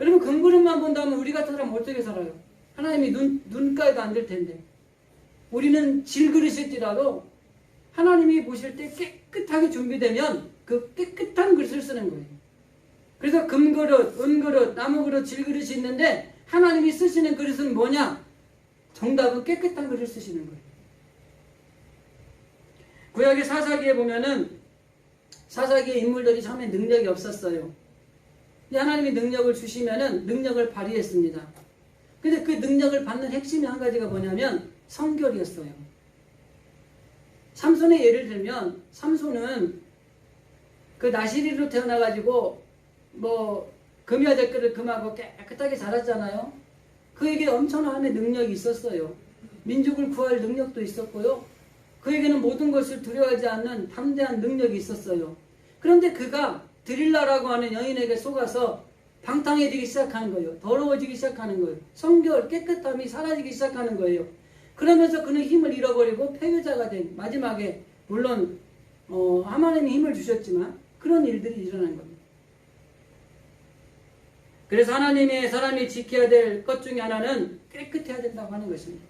여러분, 금그릇만 본다면 우리 같은 사람 어떻게 살아요? 하나님이 눈가에도 안 될 텐데. 우리는 질그릇일지라도 하나님이 보실 때 깨끗하게 준비되면 그 깨끗한 그릇을 쓰는 거예요. 그래서 금그릇, 은그릇, 나무그릇, 질그릇이 있는데 하나님이 쓰시는 그릇은 뭐냐? 정답은 깨끗한 그릇을 쓰시는 거예요. 구약의 사사기에 보면은 사사기의 인물들이 처음에 능력이 없었어요. 근데 하나님이 능력을 주시면은 능력을 발휘했습니다. 근데 그 능력을 받는 핵심이 한 가지가 뭐냐면 성결이었어요. 삼손의 예를 들면 삼손은 그 나시리로 태어나가지고 뭐 금해야 될 거를 금하고 깨끗하게 자랐잖아요. 그에게 엄청난 능력이 있었어요. 민족을 구할 능력도 있었고요. 그에게는 모든 것을 두려워하지 않는 담대한 능력이 있었어요. 그런데 그가 드릴라라고 하는 여인에게 속아서 방탕해지기 시작하는 거예요. 더러워지기 시작하는 거예요. 성결, 깨끗함이 사라지기 시작하는 거예요. 그러면서 그는 힘을 잃어버리고 폐교자가 된, 마지막에 물론 하나님이 힘을 주셨지만 그런 일들이 일어난 겁니다. 그래서 하나님의 사람이 지켜야 될 것 중에 하나는 깨끗해야 된다고 하는 것입니다.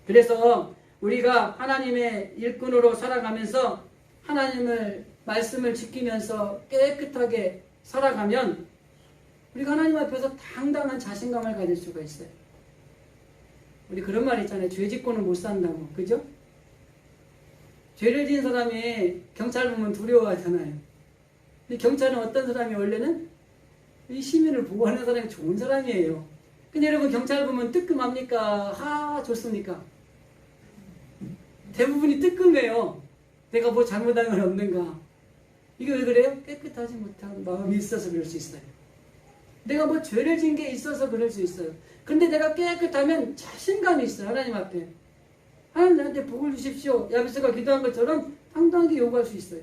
그래서 우리가 하나님의 일꾼으로 살아가면서 하나님을 말씀을 지키면서 깨끗하게 살아가면 우리가 하나님 앞에서 당당한 자신감을 가질 수가 있어요. 우리 그런 말 있잖아요. 죄 짓고는 못 산다고. 그죠? 죄를 지은 사람이 경찰 보면 두려워하잖아요. 근데 경찰은 어떤 사람이 원래는 이 시민을 보호하는 사람이 좋은 사람이에요. 근데 여러분 경찰 보면 뜨끔합니까? 좋습니까? 대부분이 뜨끔해요. 내가 뭐 잘못한 건 없는가? 이게 왜 그래요? 깨끗하지 못한 마음이 있어서 그럴 수 있어요. 내가 뭐 죄를 지은 게 있어서 그럴 수 있어요. 근데 내가 깨끗하면 자신감이 있어요. 하나님 앞에. 하나님 나한테 복을 주십시오. 야베스가 기도한 것처럼 당당하게 요구할 수 있어요.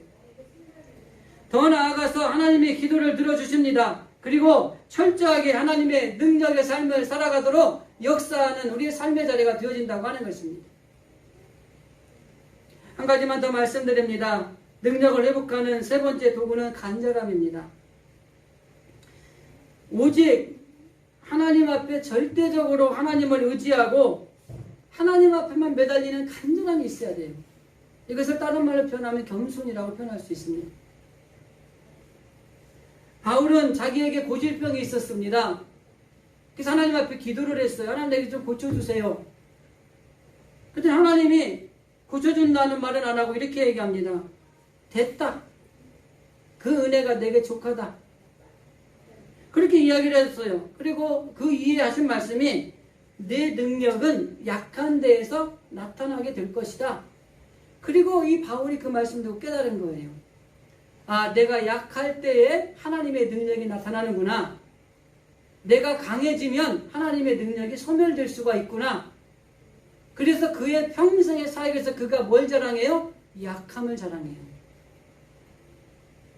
더 나아가서 하나님의 기도를 들어주십니다. 그리고 철저하게 하나님의 능력의 삶을 살아가도록 역사하는 우리의 삶의 자리가 되어진다고 하는 것입니다. 한 가지만 더 말씀드립니다. 능력을 회복하는 세 번째 도구는 간절함입니다. 오직 하나님 앞에 절대적으로 하나님을 의지하고 하나님 앞에만 매달리는 간절함이 있어야 돼요. 이것을 다른 말로 표현하면 겸손이라고 표현할 수 있습니다. 바울은 자기에게 고질병이 있었습니다. 그래서 하나님 앞에 기도를 했어요. 하나님 내게 좀 고쳐주세요. 그런데 하나님이 고쳐준다는 말은 안 하고 이렇게 얘기합니다. 됐다. 그 은혜가 내게 족하다. 그렇게 이야기를 했어요. 그리고 그 이해하신 말씀이 내 능력은 약한 데에서 나타나게 될 것이다. 그리고 이 바울이 그 말씀 듣고 깨달은 거예요. 내가 약할 때에 하나님의 능력이 나타나는구나. 내가 강해지면 하나님의 능력이 소멸될 수가 있구나. 그래서 그의 평생의 사역에서 그가 뭘 자랑해요? 약함을 자랑해요.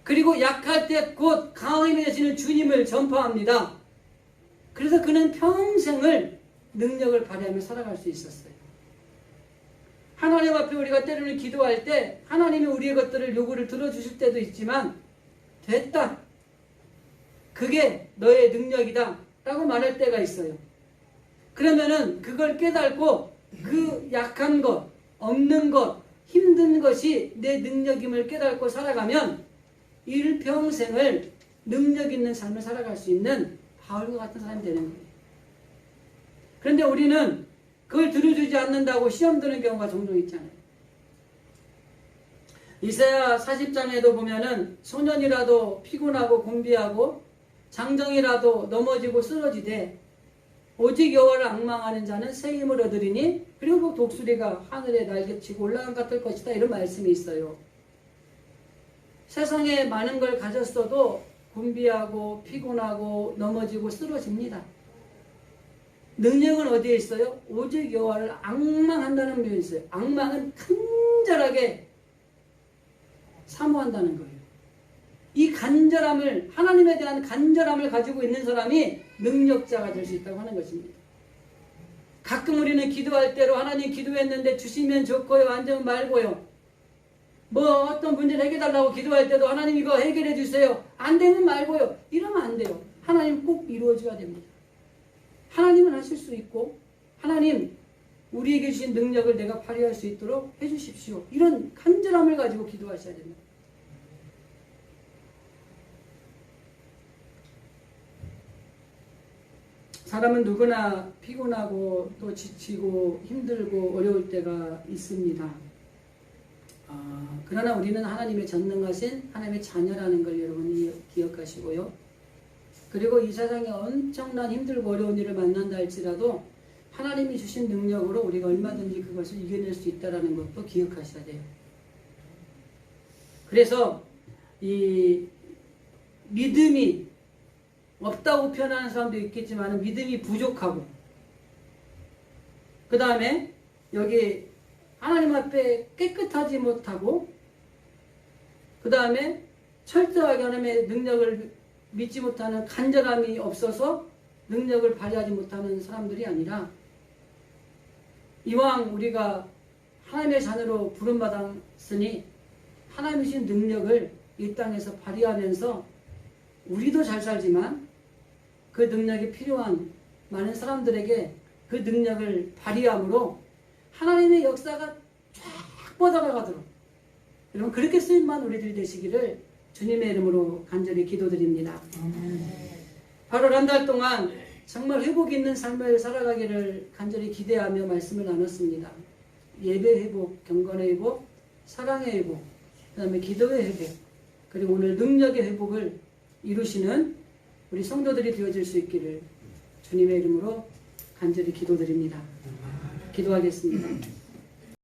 그리고 약할 때 곧 강함이 되시는 주님을 전파합니다. 그래서 그는 평생을 능력을 발휘하며 살아갈 수 있었어요. 하나님 앞에 우리가 때로는 기도할 때 하나님이 우리의 것들을 요구를 들어주실 때도 있지만 됐다. 그게 너의 능력이다. 라고 말할 때가 있어요. 그러면은 그걸 깨닫고 그 약한 것, 없는 것, 힘든 것이 내 능력임을 깨닫고 살아가면 일평생을 능력 있는 삶을 살아갈 수 있는 바울과 같은 사람이 되는 거예요. 그런데 우리는 그걸 들어주지 않는다고 시험 드는 경우가 종종 있잖아요. 이사야 40장에도 보면은 소년이라도 피곤하고 곤비하고 장정이라도 넘어지고 쓰러지되 오직 여호와를 앙망하는 자는 새 힘을 얻으리니 그리고 독수리가 하늘에 날개치고 올라간 것 같을 것이다. 이런 말씀이 있어요. 세상에 많은 걸 가졌어도 곤비하고 피곤하고 넘어지고 쓰러집니다. 능력은 어디에 있어요? 오직 여호와를 앙망한다는 면이 있어요. 앙망은 간절하게 사모한다는 거예요. 이 간절함을, 하나님에 대한 간절함을 가지고 있는 사람이 능력자가 될 수 있다고 하는 것입니다. 가끔 우리는 기도할 때로 하나님 기도했는데 주시면 좋고요, 안 되면 말고요. 뭐 어떤 문제를 해결해달라고 기도할 때도 하나님 이거 해결해 주세요. 안 되면 말고요. 이러면 안 돼요. 하나님 꼭 이루어줘야 됩니다. 하나님은 하실 수 있고 하나님 우리에게 주신 능력을 내가 발휘할 수 있도록 해주십시오. 이런 간절함을 가지고 기도하셔야 됩니다. 사람은 누구나 피곤하고 또 지치고 힘들고 어려울 때가 있습니다. 그러나 우리는 하나님의 전능하신 하나님의 자녀라는 걸 여러분이 기억하시고요. 그리고 이 세상에 엄청난 힘들고 어려운 일을 만난다 할지라도 하나님이 주신 능력으로 우리가 얼마든지 그것을 이겨낼 수 있다는 것도 기억하셔야 돼요. 그래서 이 믿음이 없다고 표현하는 사람도 있겠지만 믿음이 부족하고 그 다음에 여기 하나님 앞에 깨끗하지 못하고 그 다음에 철저하게 하나님의 능력을 믿지 못하는 간절함이 없어서 능력을 발휘하지 못하는 사람들이 아니라 이왕 우리가 하나님의 자녀로 부름받았으니 하나님이 주신 능력을 이 땅에서 발휘하면서 우리도 잘 살지만 그 능력이 필요한 많은 사람들에게 그 능력을 발휘함으로 하나님의 역사가 쫙 뻗어나가도록 여러분 그렇게 쓰임만 우리들이 되시기를 주님의 이름으로 간절히 기도드립니다. 바로 한 달 동안 정말 회복 있는 삶을 살아가기를 간절히 기대하며 말씀을 나눴습니다. 예배 회복, 경건의 회복, 사랑의 회복, 그 다음에 기도의 회복, 그리고 오늘 능력의 회복을 이루시는 우리 성도들이 되어질 수 있기를 주님의 이름으로 간절히 기도드립니다. 기도하겠습니다.